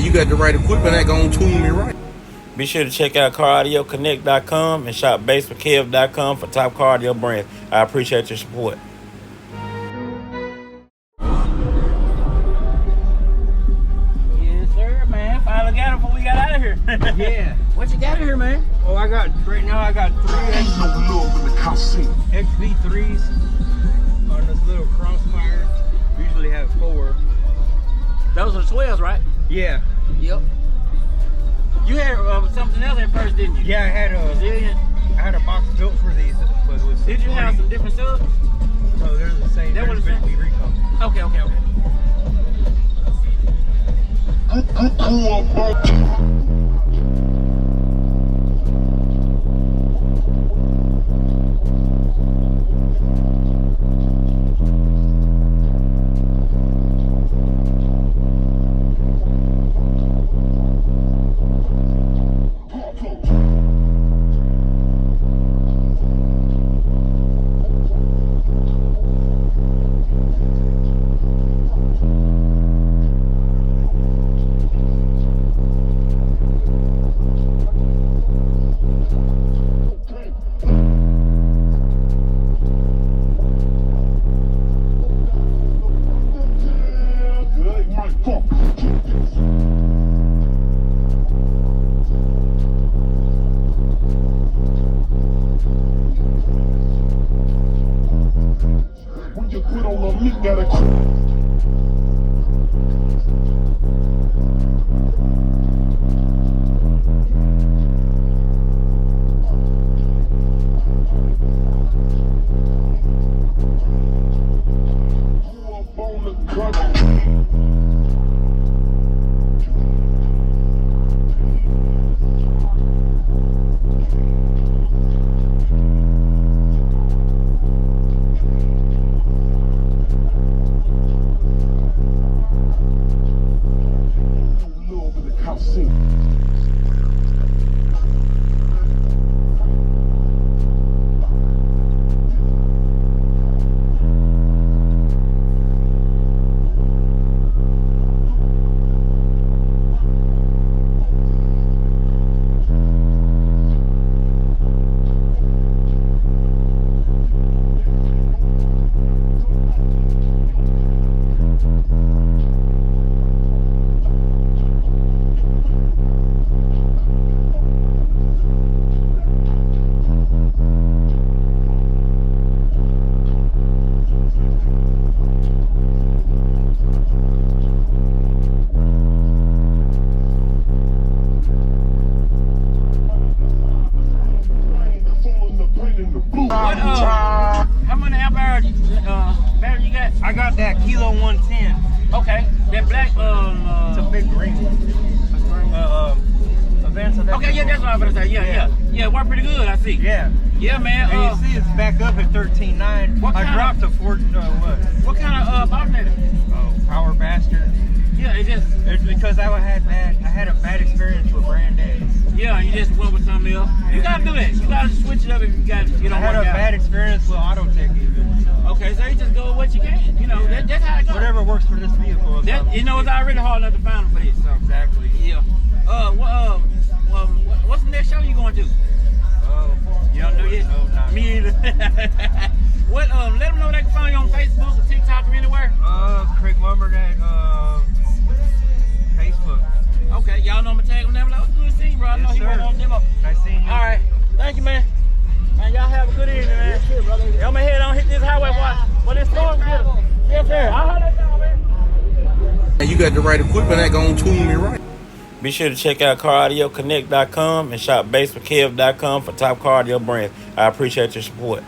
you got the right equipment, that gonna tune me right. Be sure to check out CarAudioConnect.com and shop BASSWITHKEV.com for top car audio brands. I appreciate your support. Yes, sir, man. Finally got him before we got out of here. Yeah. What you got in here, man? Oh, right now I got 3 XV3s on this little crossfire. Usually have 4. Those are the 12s, right? Yeah. Yep. You had something else at first, didn't you? Yeah, I had a box built for these, but it was. Did you have some different subs? No, they're the same. That was the same. We recall. Okay. When you put on a lick, gotta How many ampere battery you got? I got that Kilo 110. Okay, that black It's a big green one. Okay, yeah, that's what I was gonna say. Yeah, worked pretty good. I see. Yeah, man. And you see, it's back up at 13.9. I dropped to 4. What kind of alternator? Oh, power bastard. Yeah, It's because I had a bad experience with brand A's. Yeah, you just went with something else. You gotta do that. You gotta switch it up if you got. You know, I had a bad experience with Autotech even. So. Okay, so you just go with what you can. You know, that's how it goes. Whatever works for this vehicle. You know, it's already hard enough to find them for this. So. Exactly. Yeah. What's the next show you going to? You don't know yet? No, not me either. Let them know they can find you on Facebook or TikTok or anywhere. Craig Lumber at Facebook. Okay, y'all know I'm gonna tag him down below. It's good seeing you, bro. I know he went on demo. Nice seeing you. All right, thank you, man. Man, y'all have a good evening, man. Yes, brother. I'm gonna head on hit this highway. What this storm is. Yes, sir. I'll hold that down, man. You got the right equipment, that gonna tune me right. Be sure to check out CarAudioConnect.com and shop BASSWITHKEV.com for top car audio brands. I appreciate your support.